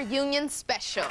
reunion special.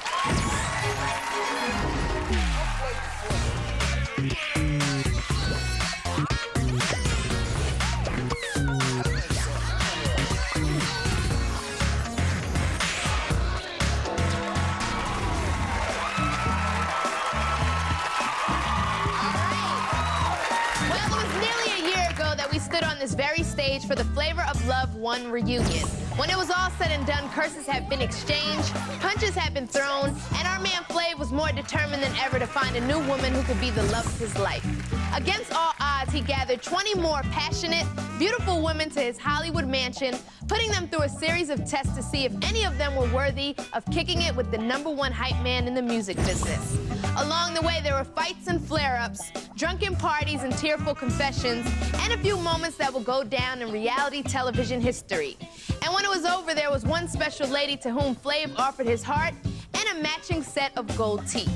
On this very stage for the Flavor of Love 1 reunion. When it was all said and done, curses had been exchanged, punches had been thrown, and our man Flav was more determined than ever to find a new woman who could be the love of his life. Against all odds, he gathered 20 more passionate, beautiful women to his Hollywood mansion, putting them through a series of tests to see if any of them were worthy of kicking it with the #1 hype man in the music business. Along the way, there were fights and flare-ups, drunken parties and tearful confessions, and a few moments that will go down in reality television history. And when it was over, there was one special lady to whom Flav offered his heart and a matching set of gold teeth.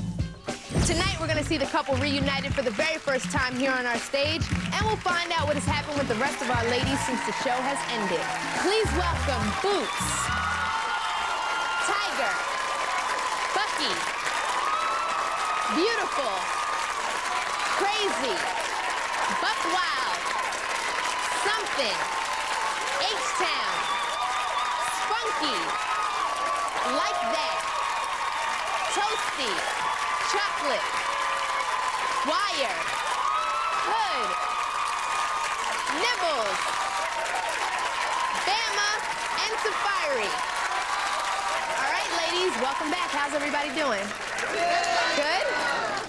Tonight, we're gonna see the couple reunited for the very first time here on our stage, and we'll find out what has happened with the rest of our ladies since the show has ended. Please welcome Boots, Tiger, Bucky, Beautiful, Crazy, Buck Wild, Something, H-Town, Spunky, Like That, Toasty, Chocolate, Wire, Hood, Nibbles, Bama, and Safari. All right, ladies, welcome back. How's everybody doing? Good?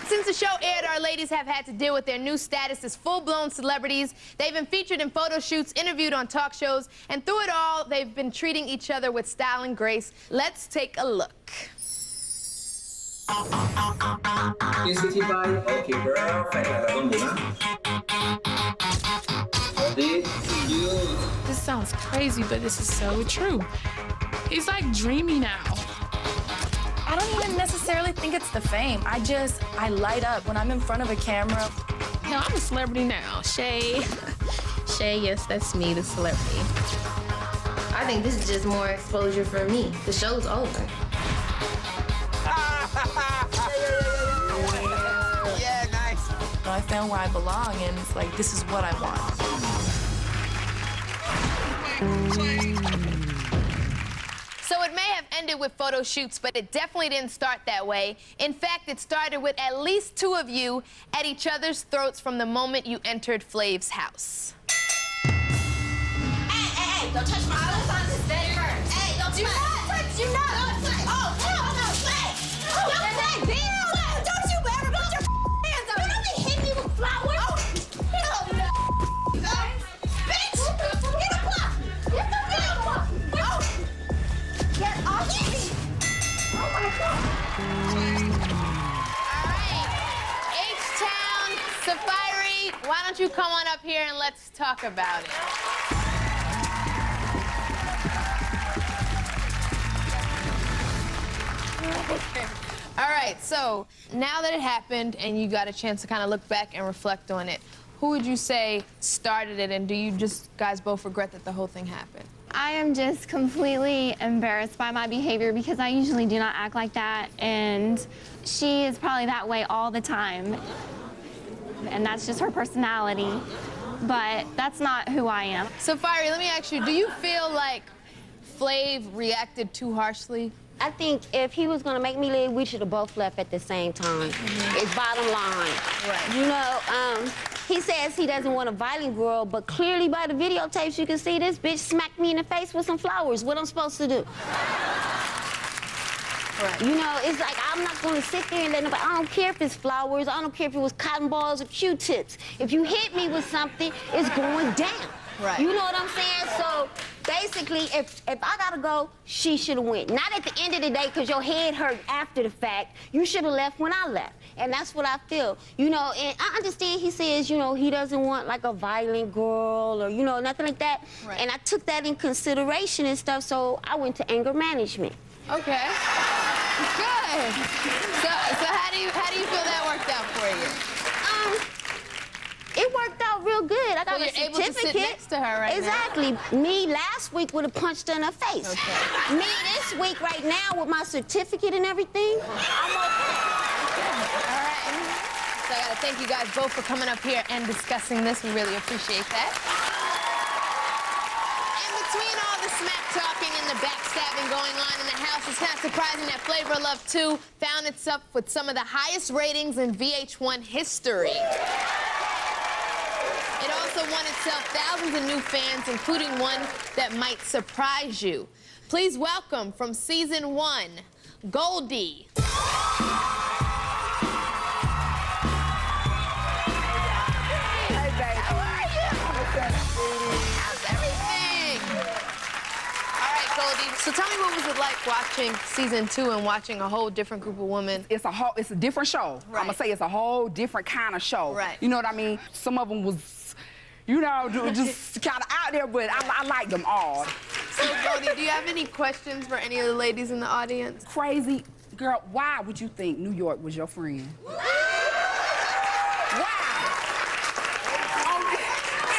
Since the show aired, our ladies have had to deal with their new status as full-blown celebrities. They've been featured in photo shoots, interviewed on talk shows, and through it all, they've been treating each other with style and grace. Let's take a look. Okay, girl. This sounds crazy, but this is so true. It's like dreamy now. I don't even necessarily think it's the fame. I light up when I'm in front of a camera. Hell, I'm a celebrity now. Shay. Shay, yes, that's me, the celebrity. I think this is just more exposure for me. The show's over. Yeah, nice. I found where I belong, and it's like, this is what I want. So it may have ended with photo shoots, but it definitely didn't start that way. In fact, it started with at least 2 of you at each other's throats from the moment you entered Flav's house. Hey, don't touch my eyes on this bed first. Hey, don't touch. Do not touch. Oh, hell no, Flav. Don't touch. Don't you ever put your hands on me. Don't be hitting me with flowers. Oh, hell no. Bitch, get a clock. Get the damn clock. Oh, get off me. Oh, my God. All right, H-Town, Safari, why don't you come on up here and let's talk about it. Okay. All right, so now that it happened and you got a chance to kind of look back and reflect on it, who would you say started it, and do you just guys both regret that the whole thing happened? I am just completely embarrassed by my behavior because I usually do not act like that, and she is probably that way all the time, and that's just her personality, but that's not who I am. So, Fiery, let me ask you, do you feel like Flav reacted too harshly? I think if he was gonna make me leave, we should have both left at the same time. It's bottom line. Right. You know, he says he doesn't want a violent girl, but clearly by the videotapes you can see this bitch smacked me in the face with some flowers. What I'm supposed to do? Right. You know, it's like I'm not gonna sit there and let nobody, I don't care if it's flowers, I don't care if it was cotton balls or Q-tips. If you hit me with something, it's going down. Right. You know what I'm saying? So basically, if I gotta go, she should have went. Not at the end of the day, because your head hurt after the fact. You should have left when I left. And that's what I feel. You know, and I understand he says, you know, he doesn't want like a violent girl or, you know, nothing like that. Right. And I took that in consideration and stuff, so I went to anger management. Okay. Good. So how do you feel that worked out for you? It worked out felt real good. I got Well, a you're able to certificate. sit next to her right now. Exactly. Me last week would have punched her in her face. Okay. Me this week right now with my certificate and everything, I'm okay. All right. So I gotta thank you guys both for coming up here and discussing this. We really appreciate that. And between all the smack talking and the backstabbing going on in the house, it's not surprising that Flavor of Love 2 found itself with some of the highest ratings in VH1 history. It also won itself thousands of new fans, including one that might surprise you. Please welcome from season 1, Goldie. So tell me, what was it like watching season 2 and watching a whole different group of women? It's a different show. Right. I'm gonna say it's a whole different kind of show. Right. You know what I mean? Some of them was, you know, just kind of out there, but I like them all. So, Goldie, do you have any questions for any of the ladies in the audience? Crazy girl, why would you think New York was your friend? Why?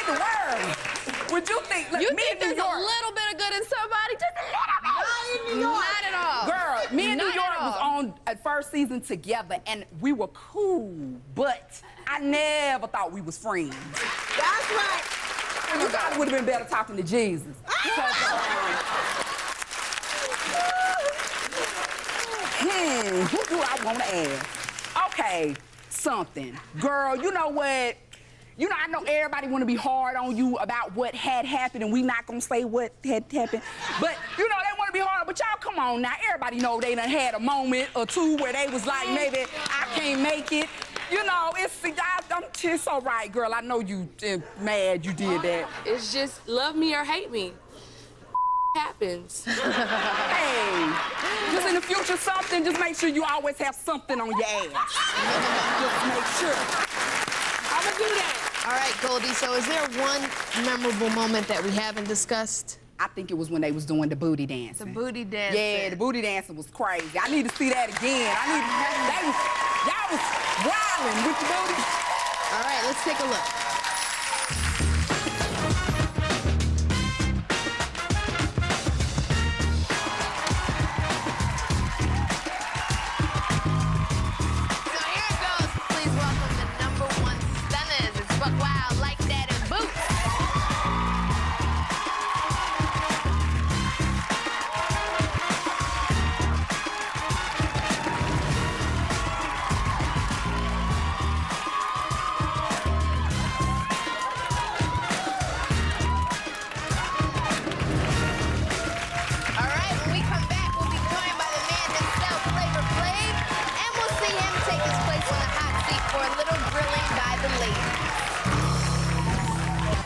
In the world, would you think? Look, You me think and New there's York, a little bit of good in somebody? Just a little bit. Not at all. girl, me and New Not York at was all. on a first season together, and we were cool, but I never thought we was friends. That's right. You guys would have been better talking to Jesus. Because, who do I want to ask? Okay, something. Girl, you know what? You know, I know everybody want to be hard on you about what had happened, and we not going to say what had happened. But, you know, they want to be hard. But y'all, come on now. Everybody know they done had a moment or two where they was like, maybe I can't make it. You know, it's all right, girl. I know you mad you did that. It's just love me or hate me. Happens. Hey, just in the future, just make sure you always have something on your ass. Just make sure. I'm gonna do that. All right, Goldie, so is there one memorable moment that we haven't discussed? I think it was when they was doing the booty dancing. The booty dancing. Yeah, the booty dancing was crazy. I need to see that again. Y'all was wilding with the booty. All right, let's take a look. So here it goes. Please welcome the #1 stunners. It's Buck Wild, Like That, and Boots. All right, when we come back, we'll be joined by the man himself, Flavor Flav, and we'll see him take his place on the hot seat for a little grilling by the ladies.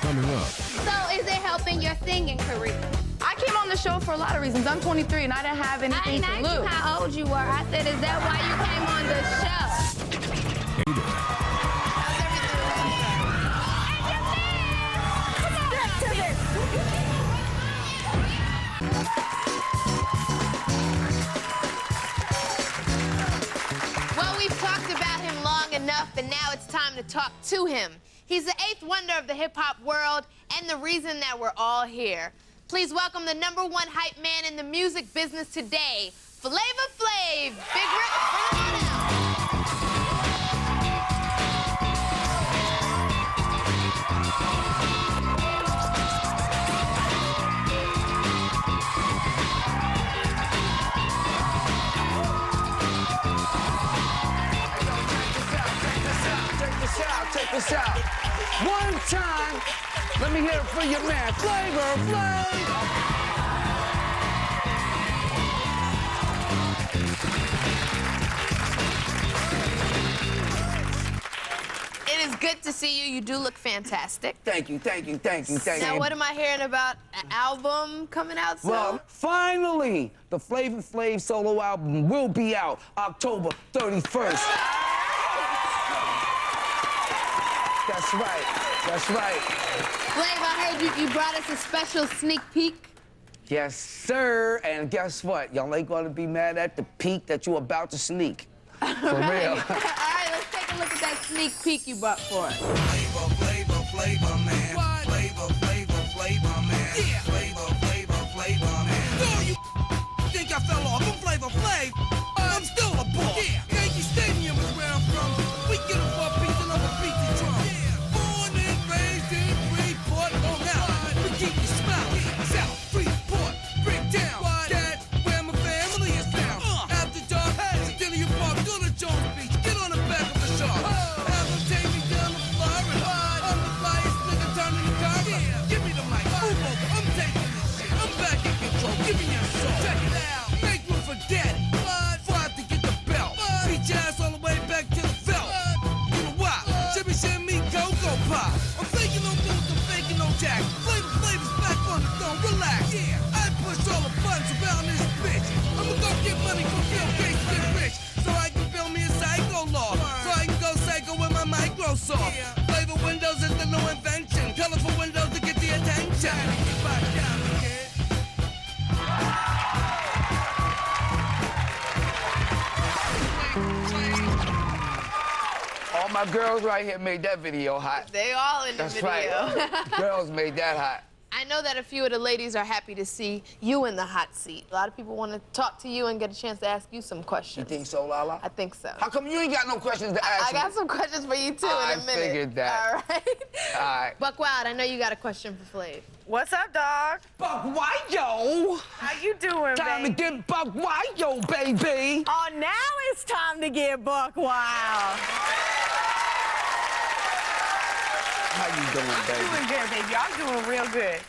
Coming up. So is it helping your singing career? I came on the show for a lot of reasons. I'm 23 and I didn't have I anything didn't to ask you lose. how old you were. I said, is that why you came on the show? How's everything? Well, we've talked about him long enough, and now it's time to talk to him. He's the 8th wonder of the hip-hop world and the reason that we're all here. Please welcome the #1 hype man in the music business today, Flavor Flav. Big Rick, bring him on out. Check this out. One time, let me hear it for your man, Flavor Flav. It is good to see you. You do look fantastic. Thank you. Now, what am I hearing about? An album coming out soon? Well, finally, the Flavor Flav solo album will be out October 31st. That's right. Flav, I heard you brought us a special sneak peek. Yes, sir. And guess what? Y'all ain't gonna be mad at the peek that you about to sneak. For real. All right, let's take a look at that sneak peek you brought for us. Flavor, flavor man. What? Flavor man. Yeah. Flavor man. No, you think I fell off from Flavor Flav? I'm still a boss. Yeah. Yankee Stadium is where I'm from. We get a 4 piece and I'm a beat the drum. Yeah. Born and raised in Freeport, Long Island. We keep you smiling. South Freeport, Bricktown. That's where my family is now. After dark, Centennial Park, go to Jones Beach. Get on the back of the shark. Have them take me down to Florida. I'm the flyest nigga turning the car. Yeah. Give me the mic. Move over. I'm taking this shit. I'm back in control. Give me your soul. Check it out. Make room for daddy. Fight to get the belt. Beat your ass all the way back to the belt. You know why? Shimmy, Cocoa Pop. I'm faking no moves, I'm faking no jack. Flavor's back on the throne. Relax. Yeah. I push all the buttons around this bitch. I'ma go get money from Bill Gates, get rich. So I can build me a psycho law. So I can go psycho with my Microsoft. Flavor windows is the new invention. Colorful windows to get the attention. All my girls right here made that video hot. They all in the video. That's right. Girls made that hot. I know that a few of the ladies are happy to see you in the hot seat. A lot of people want to talk to you and get a chance to ask you some questions. You think so, Lala? I think so. How come you ain't got no questions to ask me? I got some questions for you, too, in a minute. I figured that. All right. All right. Buck Wild, I know you got a question for Flav. What's up, dog? Buck Wild, yo. How you doing, Time to get Buck Wild, yo, baby. Oh, now it's time to get Buck Wild. How you doing, baby? I'm doing good, baby. I'm doing real good.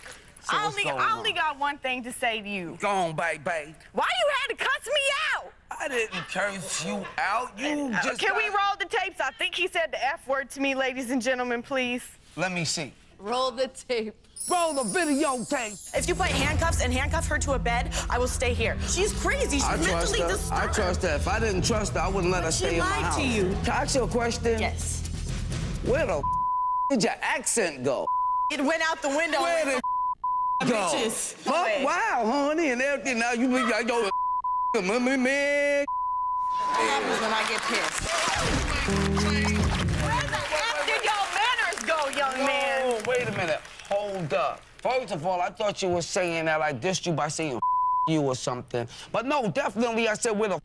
So I only got one thing to say to you. Go on, baby. Why you had to cuss me out? I didn't curse you out. You just Can we roll the tapes? I think he said the F word to me, ladies and gentlemen, please. Let me see. Roll the tape. Roll the videotape. If you put handcuffs and handcuff her to a bed, I will stay here. She's crazy. She's mentally disturbed. I trust her. If I didn't trust her, I wouldn't let her stay in my house. She lied to you. Can I ask you a question? Yes. Where the did your accent go? It went out the window. Where did go? Bitches. Buck Wild, honey, and everything. Now you be like, yo, man. What happens when I get pissed? Where the F did your manners go, young man? Oh, wait a minute. Hold up. First of all, I thought you were saying that I dissed you by saying you or something. But no, definitely I said, where the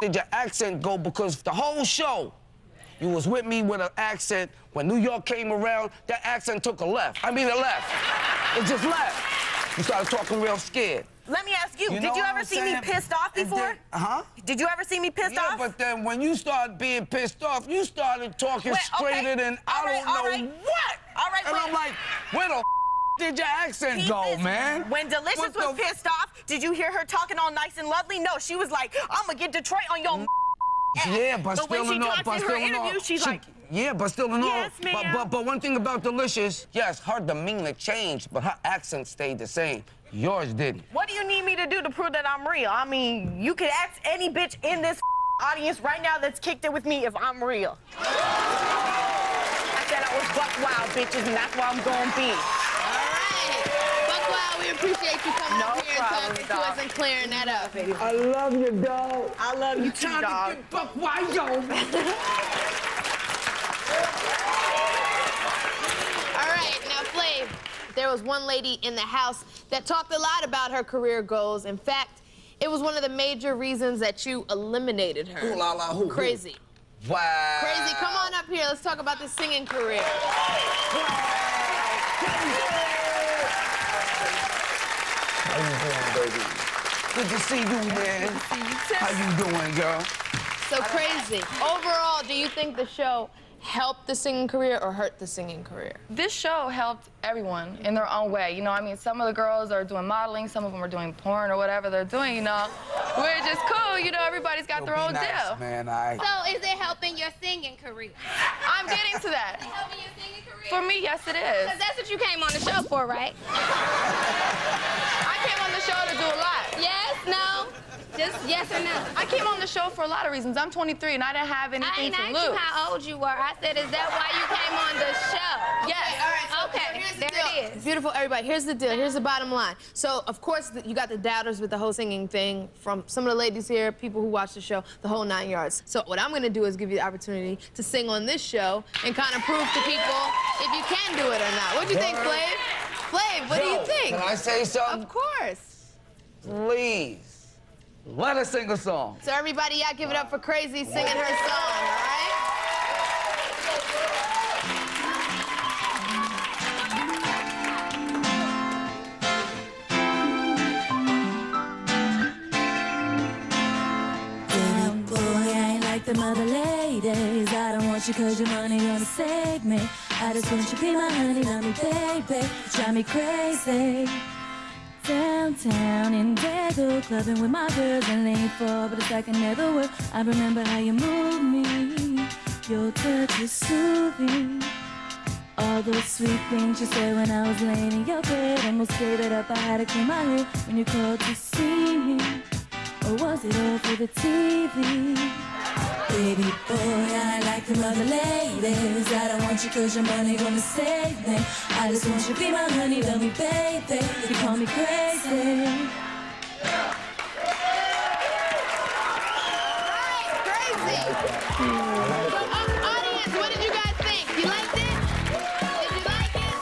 did your accent go? Because the whole show, you was with me with an accent. When New York came around, that accent took a left. I mean, a left. It just left. You started talking real scared. Let me ask you, did you ever see me pissed off before? Did you ever see me pissed off? Yeah, but then when you started being pissed off, you started talking straighter than I don't know what. All right, and I'm like, where the did your accent go, man? When Delicious was pissed off, did you hear her talking all nice and lovely? No, she was like, I'm gonna get Detroit on your Yeah, but still when she talks in her interview, she's like, yeah, but still in all. Yes, ma'am. But one thing about Delicious, yes, her demeanor changed, but her accent stayed the same. Yours didn't. What do you need me to do to prove that I'm real? I mean, you could ask any bitch in this audience right now that's kicked it with me if I'm real. I said I was Buck Wild, bitches, and that's where I'm gonna be. All right. Buck Wild, we appreciate you coming up here and talking to us and clearing that up. I love you, dog. I love you too, dog. Time to get Buck Wild, yo. All right, now, Flav, there was one lady in the house that talked a lot about her career goals. In fact, it was one of the major reasons that you eliminated her. Who, Lala, who? Crazy. Wow. Crazy, come on up here. Let's talk about the singing career. How you doing, baby? Good to see you, man. Good to see you, too. How you doing, girl? So Crazy, overall, do you think the show helped the singing career or hurt the singing career? This show helped everyone in their own way. You know, I mean, some of the girls are doing modeling, some of them are doing porn or whatever they're doing, you know. We're just cool, you know, everybody's got their own deal. Man, So is it helping your singing career? I'm getting to that. Is it helping your singing career? For me, yes, it is. Because that's what you came on the show for, right? I came on the show to do a lot. Yes, no? Just yes or no? I came on the show for a lot of reasons. I'm 23 and I didn't have anything to lose. I ain't asked you how old you were. I said, is that why you came on the show? Yes. All right, so Okay. here's the There deal. it is. Beautiful, everybody. Here's the deal. Here's the bottom line. So, of course, you got the doubters with the whole singing thing from some of the ladies here, people who watch the show, the whole 9 yards. So what I'm going to do is give you the opportunity to sing on this show and kind of prove to people if you can do it or not. What do you think, Flav? Flav, what do you think? Can I say something? Of course. Please, let us sing a song. So everybody, y'all give it up for Crazy singing her song, all right? Them other ladies, I don't want you cause your money gonna save me. I just want you to be my honey, love me baby, you drive me crazy. Downtown in Dago, clubbing with my girls and lean forward, but it's like another word. I remember how you move me, your touch is soothing. All those sweet things you said when I was laying in your bed, almost gave it up, I had to clean my head when you called to see me. Or was it all for the TV? Baby boy, I like them other ladies. I don't want you cause your money gonna save me. I just want you to be my honey, love me baby. You call me crazy. Crazy. So, audience, what did you guys think? You liked it? Did you like it?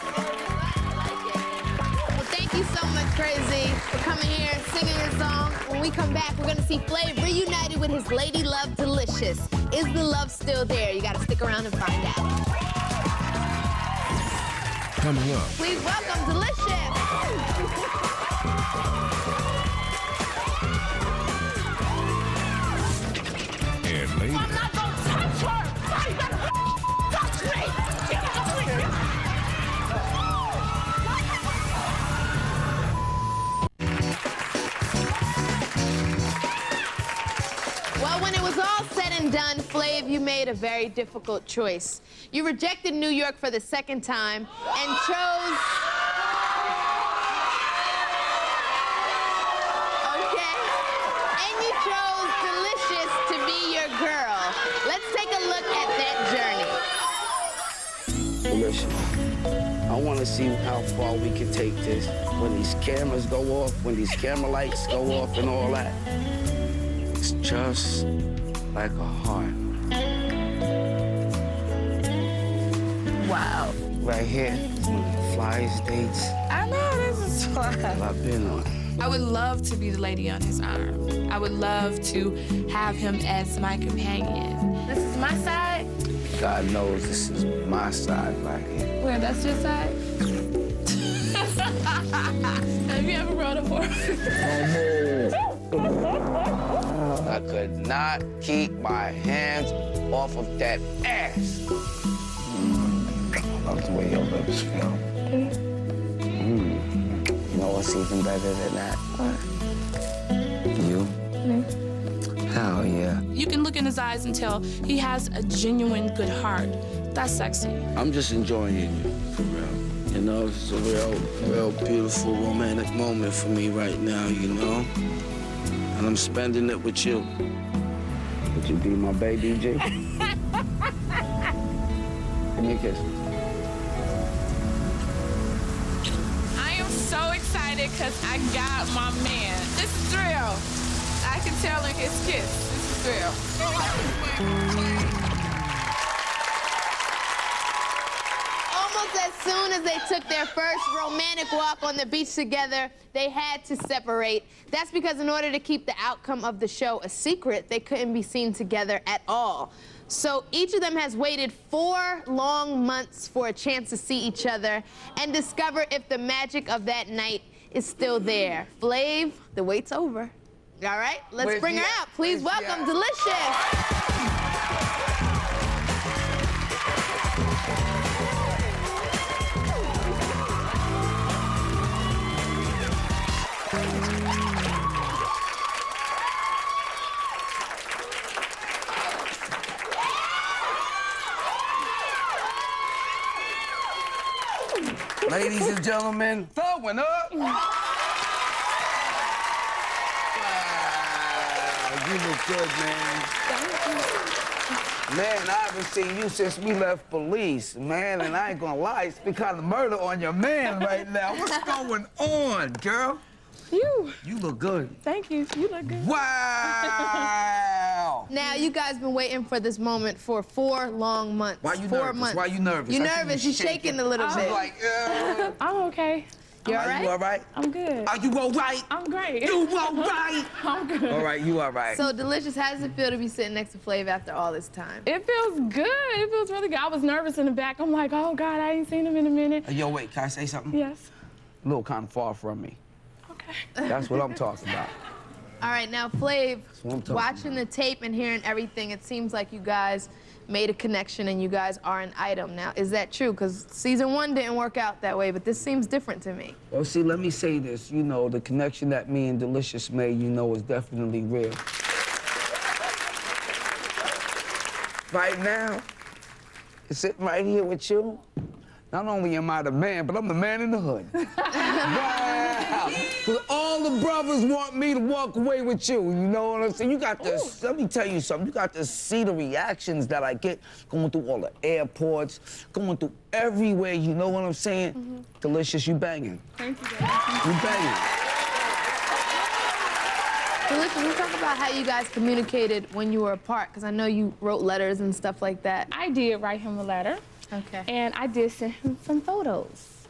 Well, thank you so much, Crazy, for coming here, singing your song. When we come back, we're gonna see Flav reunited with his lady love, Delicious. Is the love still there? You gotta stick around and find out. Coming up. Please welcome Delicious. And later. I'm not gonna touch her! Why you gotta touch me? Well, when it was all said and done, Flav, you made a very difficult choice. You rejected New York for the second time and chose... Okay. And you chose Delicious to be your girl. Let's take a look at that journey. Delicious, I want to see how far we can take this. When these cameras go off, when these camera lights go off and all that. It's just like a heart. Wow. Right here, it's one of the flyest dates I know, this is fun. I've been on. I would love to be the lady on his arm. I would love to have him as my companion. This is my side. God knows this is my side right here. Where, that's your side? Have you ever rode a horse? I could not keep my hands off of that ass. I love the way your lips feel. You know what's even better than that? You? Hell yeah. You can look in his eyes and tell he has a genuine good heart. That's sexy. I'm just enjoying you, for real. You know, it's a real beautiful, romantic moment for me right now, you know? And I'm spending it with you. Would you be my baby, G? Give me a kiss. I am so excited because I got my man. This is real. I can tell in his kiss. This is real. Almost as soon as they took their first romantic walk on the beach together, they had to separate. That's because in order to keep the outcome of the show a secret, they couldn't be seen together at all. So each of them has waited 4 long months for a chance to see each other and discover if the magic of that night is still there. Flav, the wait's over. All right, let's bring her out. Please welcome Delicious. Ladies and gentlemen, throwing up. Wow, you look good, man. Man, I haven't seen you since we left police, man, and I ain't gonna lie, it's been kind of murder on your man right now. What's going on, girl? You look good. Thank you. You look good. Wow! Now, you guys been waiting for this moment for 4 long months. Why you 4 nervous? months. Why you nervous? You I see nervous? you You shaking a little bit. Like, I'm okay. You all Are right? you all right? I'm good. Are you all right? I'm great. You all right? I'm good. All right, you all right. So, Delicious, how does it feel to be sitting next to Flav after all this time? It feels good. It feels really good. I was nervous in the back. I'm like, oh, God, I ain't seen him in a minute. Yo, wait, can I say something? Yes. A little kind of far from me. Okay. That's what I'm talking about. All right, now, Flav, what I'm talking watching the tape and hearing everything, it seems like you guys made a connection and you guys are an item. Now, is that true? Because season 1 didn't work out that way, but this seems different to me. Well, see, let me say this. You know, the connection that me and Delicious made, you know, is definitely real. Right now, sitting right here with you, not only am I the man, but I'm the man in the hood. Wow! 'Cause all the brothers want me to walk away with you, you know what I'm saying? You got to, let me tell you something, you got to see the reactions that I get going through all the airports, going through everywhere, you know what I'm saying? Delicious, you banging. Thank you, You banging. Delicious, let's talk about how you guys communicated when you were apart, because I know you wrote letters and stuff like that. I did write him a letter. Okay. And I did send him some photos.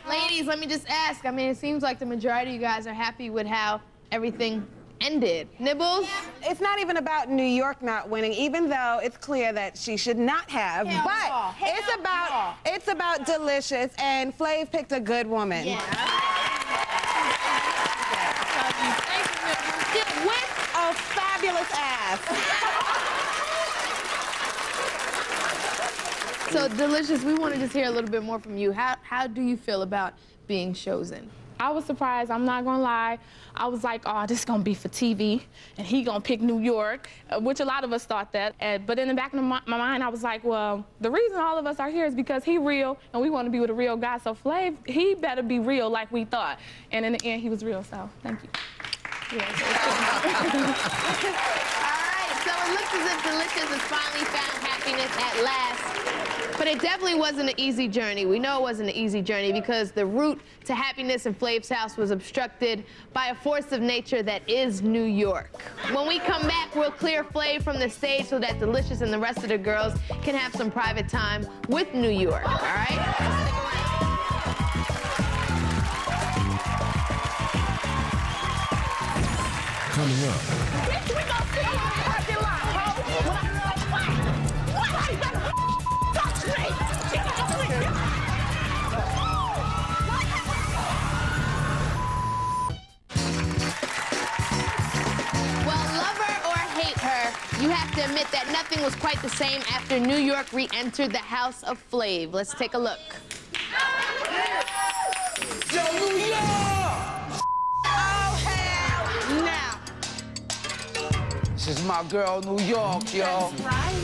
Ladies, let me just ask. I mean, it seems like the majority of you guys are happy with how everything ended. Nibbles? It's not even about New York not winning, even though it's clear that she should not have. But it's about Delicious, and Flav picked a good woman. Yeah. With a fabulous ass. So, Delicious, we want to just hear a little bit more from you. How do you feel about being chosen? I was surprised, I'm not gonna lie. I was like, oh, this is gonna be for TV, and he gonna pick New York, which a lot of us thought that. But in the back of my mind, I was like, well, the reason all of us are here is because he real, and we wanna be with a real guy, so Flav, he better be real like we thought. And in the end, he was real, so thank you. All right, so it looks as if Delicious has finally found happiness at last. But it definitely wasn't an easy journey. We know it wasn't an easy journey because the route to happiness in Flav's house was obstructed by a force of nature that is New York. When we come back, we'll clear Flav from the stage so that Delicious and the rest of the girls can have some private time with New York, all right? Coming up. You have to admit that nothing was quite the same after New York re-entered the house of Flav. Let's take a look. Yo, New York! Oh, hell no. This is my girl, New York, yo. That's right.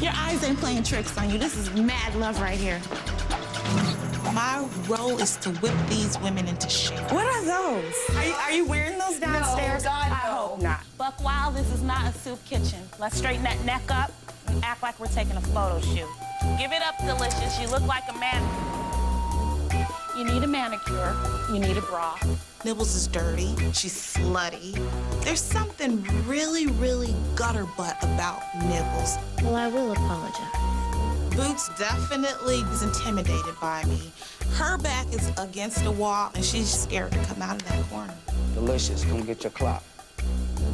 Your eyes ain't playing tricks on you. This is mad love right here. My role is to whip these women into shape. What are those? Are you wearing those downstairs? No, God, no. I hope not. Buck Wild, this is not a soup kitchen. Let's straighten that neck up and act like we're taking a photo shoot. Give it up, Delicious. You look like a man. You need a manicure. You need a bra. Nibbles is dirty. She's slutty. There's something really, really gutter butt about Nibbles. Well, I will apologize. Boots definitely is intimidated by me. Her back is against the wall, and she's scared to come out of that corner. Delicious, come get your clock.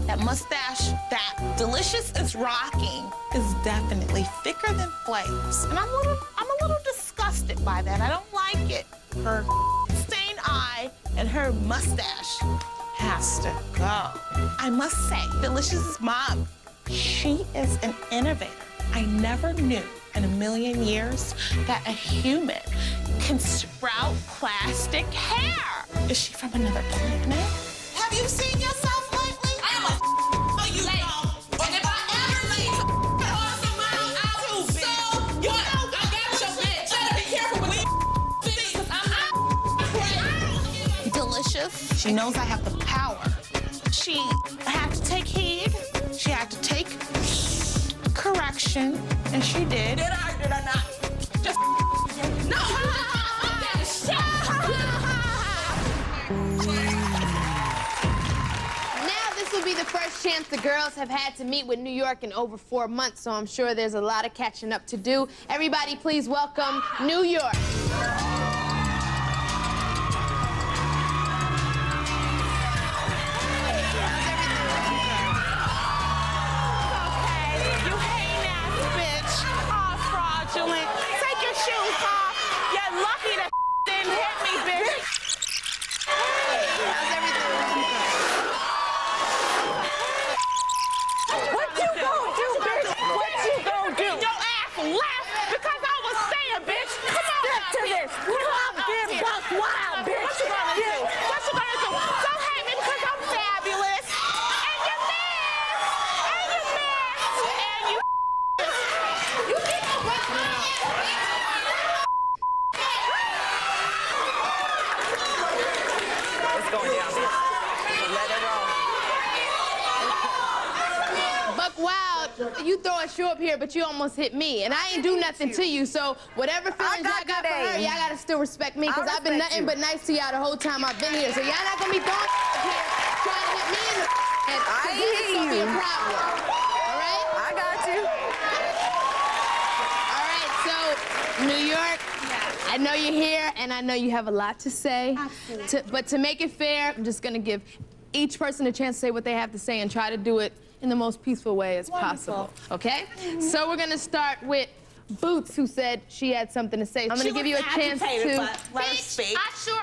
That mustache that Delicious is rocking is definitely thicker than Flav's. And I'm a little disgusted by that. I don't like it. Her stained eye and her mustache has to go. I must say, Delicious's mom, she is an innovator. I never knew in a million years that a human can sprout plastic hair. Is she from another planet? Have you seen yourself lately? I'm a you know. And if I ever leave awesome mouth out, so you know I got your bitch. Better be careful with I'm Delicious. She knows I have the power. She has to take heed. grade. She had to take correction, and she did. Did I or did I not? Just no. Now this will be the first chance the girls have had to meet with New York in over 4 months, so I'm sure there's a lot of catching up to do. Everybody, please welcome New York. Take your shoes off. You're lucky that didn't hit me, bitch. How's everything? What you gonna do, bitch? What you gonna do? Your ass left because I was saying, bitch. Come on. Step to this. Come get buck wild, bitch. What you gonna do? What you gonna do? Don't hate me because I'm fabulous. And you missed. And you missed. And you you think I'm It's going down, bitch. Let it roll. Buck Wild, you throw a shoe up here, but you almost hit me, and I ain't do nothing to you. So whatever feelings y'all got for her, y'all gotta still respect me, because I've been nothing but nice to y'all the whole time I've been here. So y'all not gonna be throwing up here trying to hit me in the head. I This is gonna be a problem. All right? I got you. All right. So New York, I know you're here, and I know you have a lot to say. But to make it fair, I'm just gonna give each person a chance to say what they have to say and try to do it in the most peaceful way as possible. Okay? So we're gonna start with Boots, who said she had something to say. I'm gonna give you a chance to. Let her speak. I sure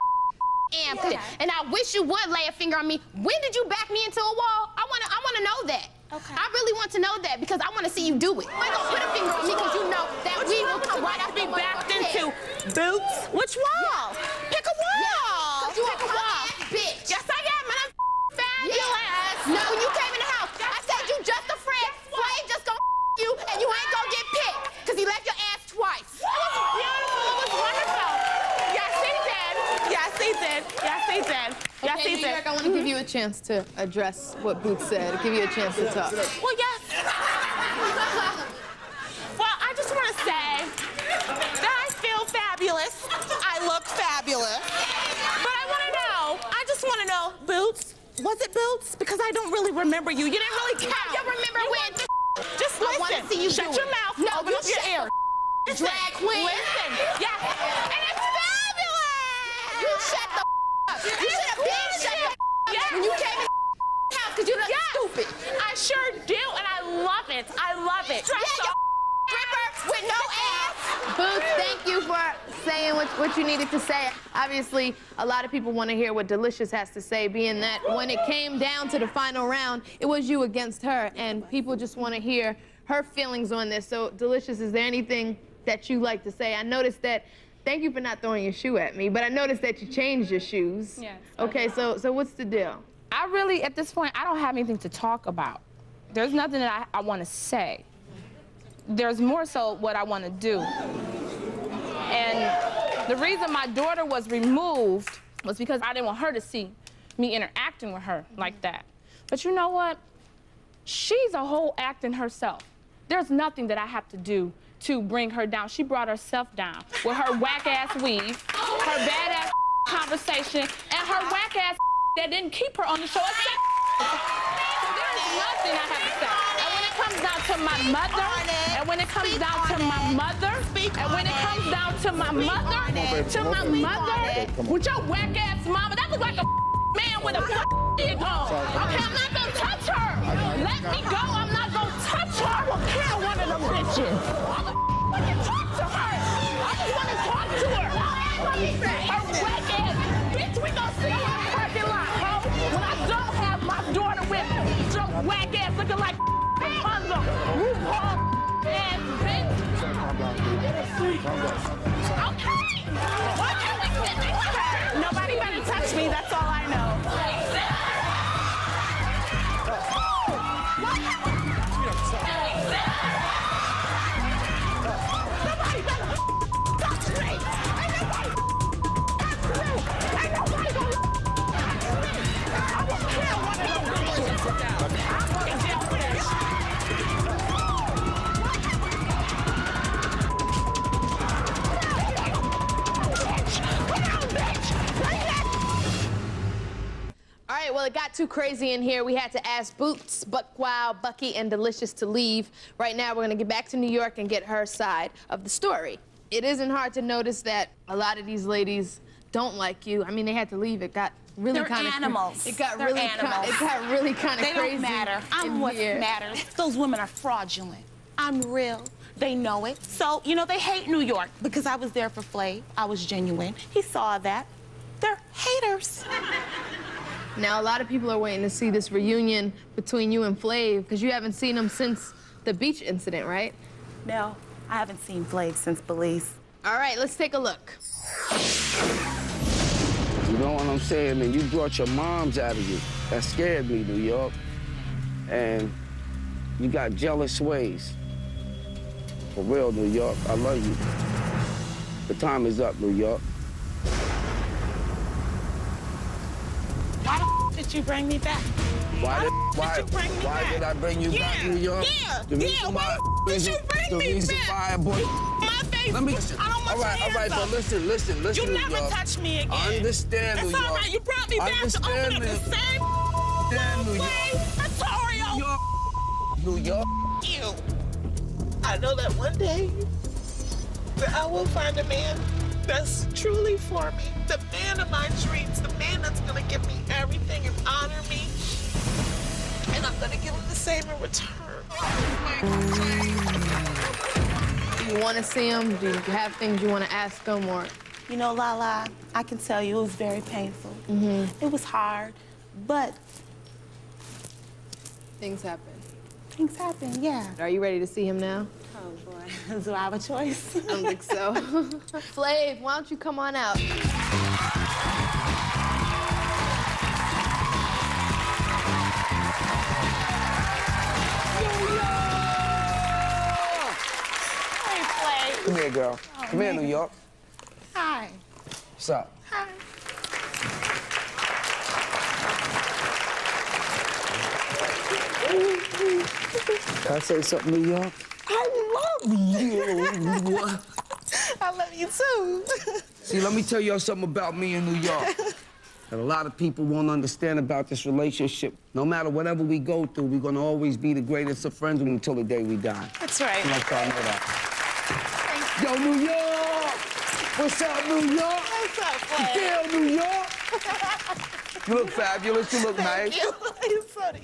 am. And I wish you would lay a finger on me. When did you back me into a wall? I wanna know that. Okay. I really want to know that because I want to see you do it. I don't put a finger on me because you know that we will come right after be backed into. Boots? Which wall? Pick a wall. Cause you Pick a wall. bitch. Yes, I am, and I'm fabulous. No, you came in the house. I said you just a friend. Flay just gonna you, and you ain't gonna get picked because he left your ass twice. It was beautiful. It was wonderful. Yes, he did. Yes, he did. Yes, he did. Yes, Okay, he New did. York, I want to give you a chance to address what Boots said. Give you a chance to talk. Well, yes. Well, I just want to say that I feel fabulous. I look fabulous. But I want to know, I just want to know, Boots, was it Boots? Because I don't really remember you. You didn't really count. You remember when? Just I listen. wanna see you Shut do your it. mouth. No, Open you up your shut ear. Listen. Drag queen. Listen. Yes. And it's fabulous. You shut the up. You should have been shut the up when you came in the house because you look stupid. I sure do, and I love it. I love it. Stripper with no ass. Boots, thank you for saying what you needed to say. Obviously, a lot of people want to hear what Delicious has to say, being that when it came down to the final round, it was you against her, and people just want to hear her feelings on this. So, Delicious, is there anything that you like to say? I noticed that, thank you for not throwing your shoe at me, but I noticed that you changed your shoes. Yes. Okay, so what's the deal? I really, at this point, I don't have anything to talk about. There's nothing that I want to say. There's more so what I want to do. And the reason my daughter was removed was because I didn't want her to see me interacting with her like that. But you know what? She's a whole act in herself. There's nothing that I have to do to bring her down. She brought herself down with her whack-ass weave, her badass conversation, and her whack-ass that didn't keep her on the show. So there's nothing I have to say. And when it comes down to my mother, and when it comes down to my mother, and when it comes down to my mother, with your whack-ass mama, that was like a man with a wig on. Okay, I'm not gonna touch her. Let me go. I'm not gonna touch her. I will kill one of them bitches. I'm gonna talk to her. I just wanna talk to her. Her whack-ass bitch, we gonna see you in the parking lot, ho. When I don't have my daughter with me, your whack-ass looking like Rapunzel. RuPaul ass bitch. Okay. What can we do? Nobody better touch me. That's all I know. Nobody better touch me. Ain't nobody touch me. Ain't nobody gonna touch me. I will kill one of them bitches. I'm gonna kill got too crazy in here. We had to ask Boots, Buck Wild, Bucky, and Delicious to leave. Right now, we're gonna get back to New York and get her side of the story. It isn't hard to notice that a lot of these ladies don't like you. I mean, they had to leave. It got really kind of... They're animals. It got They're really animals. It got really kind of they crazy. They don't matter. I'm what matters. Those women are fraudulent. I'm real. They know it. So, you know, they hate New York because I was there for Flav. I was genuine. He saw that. They're haters. Now, a lot of people are waiting to see this reunion between you and Flav because you haven't seen him since the beach incident, right? No, I haven't seen Flav since Belize. All right, let's take a look. You know what I'm saying? And you brought your moms out of you. That scared me, New York. And you got jealous ways. For real, New York, I love you. The time is up, New York. Why the did you bring me back? Why did I bring you back, New York? The reason why did you bring me back? My face. Let me. I don't want all right, but listen, You New never York. touch me again. I understand, That's New York. all right. You brought me back to open up the same New York. New York. You. I know that one day that I will find a man that's truly for me, the man of my dreams, the man that's gonna give me everything and honor me, and I'm gonna give him the same in return. Do you want to see him? Do you have things you want to ask him, or? You know, Lala, I can tell you it was very painful. It was hard, but things happen. Things happen, yeah. Are you ready to see him now? Oh, boy. Do I have a choice? I don't think so. Flav, why don't you come on out? Hey, Flav. Come here, girl. Oh, Come here, man. New York. Hi. What's up? Hi. Can I say something, New York? I love you. I love you too. See, let me tell y'all something about me in New York that a lot of people won't understand about this relationship. No matter whatever we go through, we're gonna always be the greatest of friends until the day we die. That's right. I'm like, I know that. Yo, New York! What's up, New York? What's up, Flav? Damn, New York! You look fabulous. You look nice.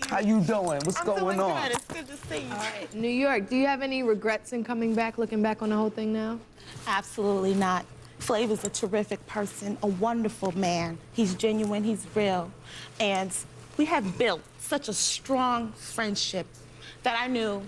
How you doing? What's going on? Good. It's good to see you. All right, New York, do you have any regrets in coming back, looking back on the whole thing now? Absolutely not. Flav is a terrific person, a wonderful man. He's genuine, he's real. And we have built such a strong friendship that I knew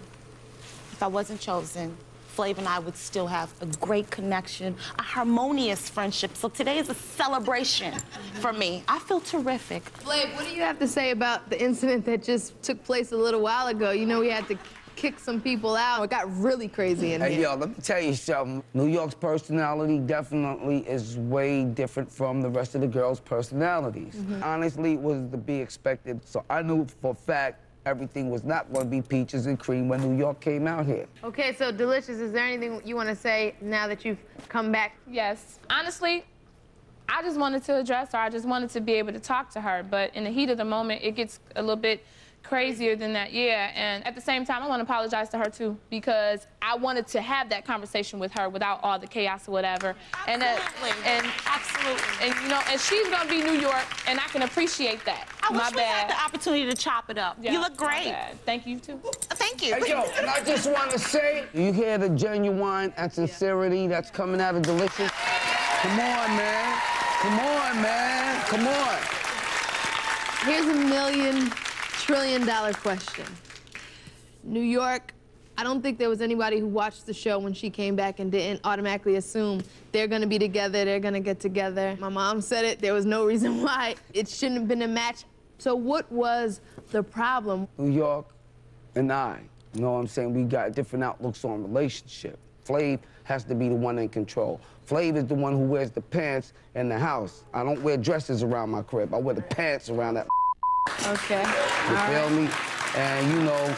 if I wasn't chosen, Flav and I would still have a great connection, a harmonious friendship. So today is a celebration for me. I feel terrific. Flav, what do you have to say about the incident that just took place a little while ago? You know, we had to kick some people out. It got really crazy in here. Hey, yo, let me tell you something. New York's personality definitely is way different from the rest of the girls' personalities. Honestly, it was to be expected. So I knew for a fact everything was not going to be peaches and cream when New York came out here. Okay, so Delicious, is there anything you want to say now that you've come back? Yes. Honestly, I just wanted to address her. I just wanted to be able to talk to her. But in the heat of the moment, it gets a little bit crazier than that, yeah. And at the same time, I want to apologize to her, too, because I wanted to have that conversation with her without all the chaos or whatever. Absolutely. Absolutely. And, you know, and she's going to be New York, and I can appreciate that. I wish we had the opportunity to chop it up. Yeah, you look great. Thank you, too. Thank you. Hey, yo, and I just want to say, you hear the genuine and sincerity that's coming out of Delicious? Come on, man. Come on, man. Come on. Here's $1 million trillion question. New York, I don't think there was anybody who watched the show when she came back and didn't automatically assume they're gonna be together, they're gonna get together. My mom said it, there was no reason why it shouldn't have been a match. So what was the problem? New York and I, you know what I'm saying? We got different outlooks on relationship. Flav has to be the one in control. Flav is the one who wears the pants in the house. I don't wear dresses around my crib. I wear the pants around that. Okay. You feel me? And you know,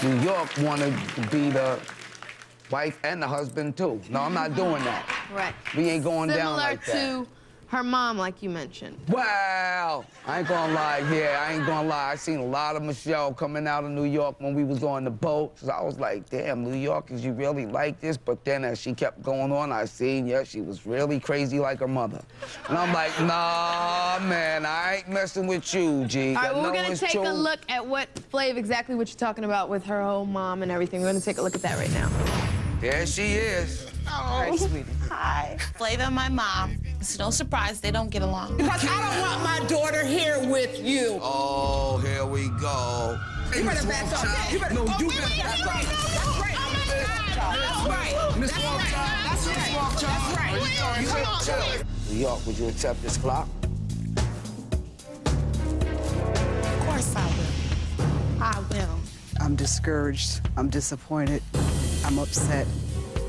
New York wanted to be the wife and the husband too. No, I'm not doing that. Right. We ain't going down like that. Similar to her mom, like you mentioned. Wow. I ain't gonna lie, yeah, I ain't gonna lie. I seen a lot of Michelle coming out of New York when we was on the boat. So I was like, damn, New York, is you really like this? But then as she kept going on, I seen, yeah, she was really crazy like her mother. And I'm like, nah, man, I ain't messing with you, G. All right, well, we're gonna take true. a look at Flav, exactly what you're talking about with her whole mom and everything. We're gonna take a look at that right now. There she is. Oh, sweetie. Hi. Flav and my mom. It's no surprise they don't get along. Because I don't want my daughter here with you. Oh, here we go. You better back up. You better, no, you better back up. That's right. That's right. Miss That's Walk right. That's right. You Come on, chill. New York, would you accept this clock? Of course I will. I will. I'm discouraged. I'm disappointed. I'm upset.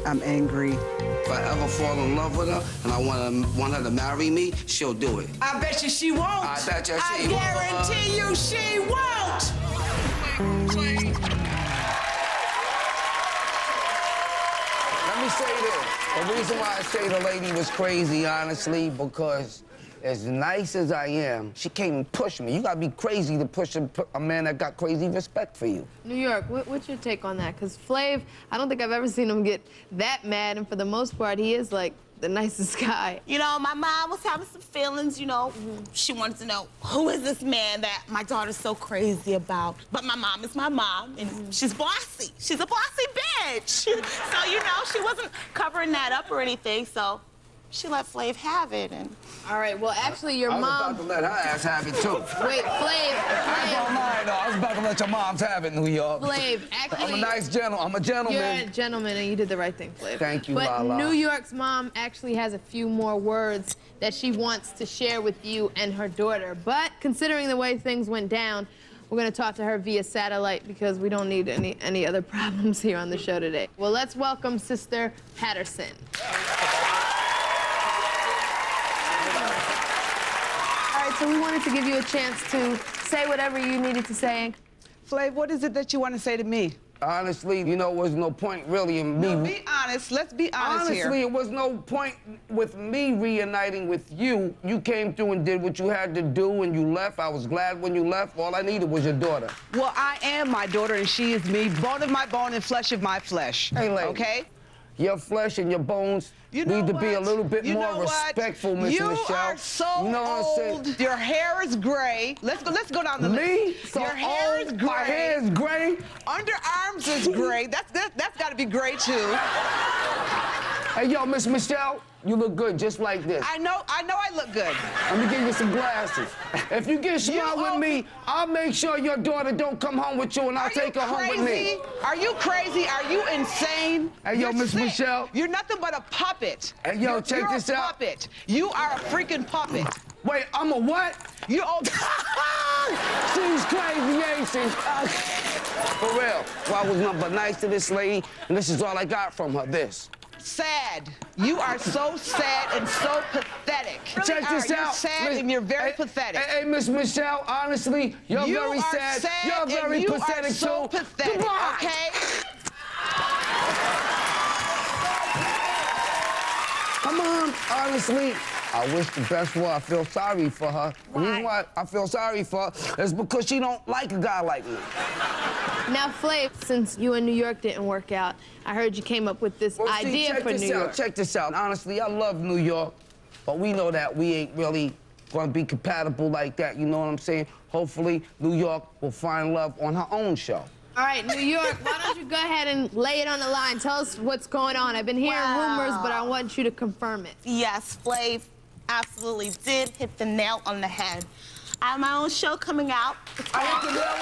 I'm angry. If I ever fall in love with her and I want her to marry me, she'll do it. I bet you she won't. I bet you she won't. I guarantee you she won't. Let me say this. The reason why I say the lady was crazy, honestly, because as nice as I am, she came and pushed me. You gotta be crazy to push a man that got crazy respect for you. New York, what's your take on that? Because Flav, I don't think I've ever seen him get that mad, and for the most part, he is, like, the nicest guy. You know, my mom was having some feelings, you know. She wanted to know, who is this man that my daughter's so crazy about? But my mom is my mom, and she's bossy. She's a bossy bitch. So, you know, she wasn't covering that up or anything, so she let Flav have it, and... All right, well, actually, your mom... I was about to let her ass have it, too. Wait, Flav. I ain't gonna lie, though. I was about to let your moms have it, New York. Flav, actually... I'm a nice gentleman. I'm a gentleman. You're a gentleman, and you did the right thing, Flav. Thank you, But Lala. New York's mom actually has a few more words that she wants to share with you and her daughter. But considering the way things went down, we're going to talk to her via satellite because we don't need any other problems here on the show today. Well, let's welcome Sister Patterson. All right, so we wanted to give you a chance to say whatever you needed to say. Flav, what is it that you want to say to me? Honestly, you know, there was no point really in me... No, be honest. Let's be honest here. Honestly, it was no point with me reuniting with you. You came through and did what you had to do, and you left. I was glad when you left. All I needed was your daughter. Well, I am my daughter, and she is me, bone of my bone and flesh of my flesh. Hey, lady. Okay? Your flesh and your bones need to be a little bit more respectful, Miss Michelle. You are so old. Your hair is gray. Let's go down the list. Me? So your hair is gray. My hair is gray? Underarms is gray. That's got to be gray too. Hey, yo, Miss Michelle, you look good just like this. I know I look good. Let me give you some glasses. If you get smart with me, I'll make sure your daughter don't come home with you, and I'll take her home with me. Are you crazy? Are you insane? Hey, yo, Miss Michelle. You're nothing but a puppet. Hey, yo, check this out. You're a puppet. You are a freaking puppet. Wait, I'm a what? You're old. She's crazy, ain't she? For real. Well, I was nothing but nice to this lady, and this is all I got from her, this. Sad. You are so sad and so pathetic. Check this out. You're sad and you're very pathetic. Hey, Miss Michelle, honestly, you're very sad. You're very pathetic, too. You are so pathetic, Goodbye. okay? Come on, honestly. I wish the best for her. I feel sorry for her. The reason why I feel sorry for her is because she don't like a guy like me. Now, Flav, since you and New York didn't work out, I heard you came up with this idea for New York. Check this out. Honestly, I love New York, but we know that we ain't really gonna be compatible like that, you know what I'm saying? Hopefully, New York will find love on her own show. All right, New York, why don't you go ahead and lay it on the line? Tell us what's going on. I've been hearing rumors, but I want you to confirm it. Yes, Flav absolutely did hit the nail on the head. I have my own show coming out. I hit the nail.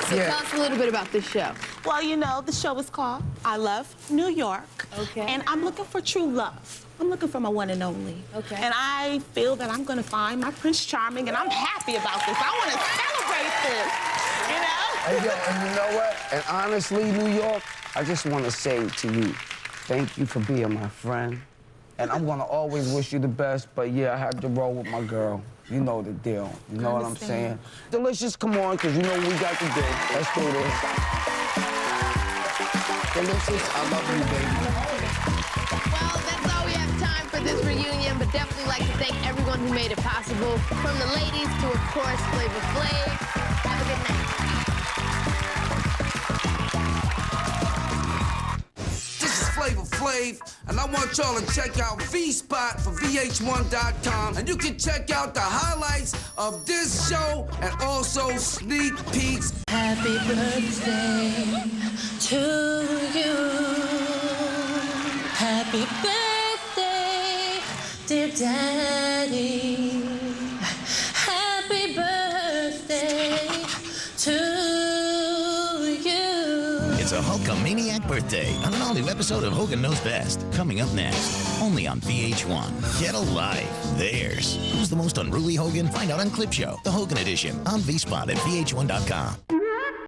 So tell us a little bit about this show. Well, you know, the show is called I Love New York. Okay. And I'm looking for true love. I'm looking for my one and only. Okay. And I feel that I'm going to find my Prince Charming, and I'm happy about this. I want to celebrate this, you know? Hey, yo, and you know what? And honestly, New York, I just want to say to you, thank you for being my friend. And I'm going to always wish you the best, but yeah, I had to roll with my girl. You know the deal. You know what I'm saying? Delicious, come on, because you know what we got to do. Let's do this. Delicious, I love you, baby. Well, that's all we have time for this reunion, but definitely like to thank everyone who made it possible, from the ladies to, of course, Flavor Flav. Have a good night. This is Flavor Flav, and I want y'all to check out V-Spot for VH1.com, and you can check out the highlights of this show and also sneak peeks. Happy birthday to you. Happy birthday, dear Daddy. Happy birthday to you. It's a Hulkamaniac birthday on an all-new episode of Hogan Knows Best. Coming up next, only on VH1. Get a life. Theirs. Who's the most unruly Hogan? Find out on Clip Show, the Hogan edition, on V-Spot at VH1.com.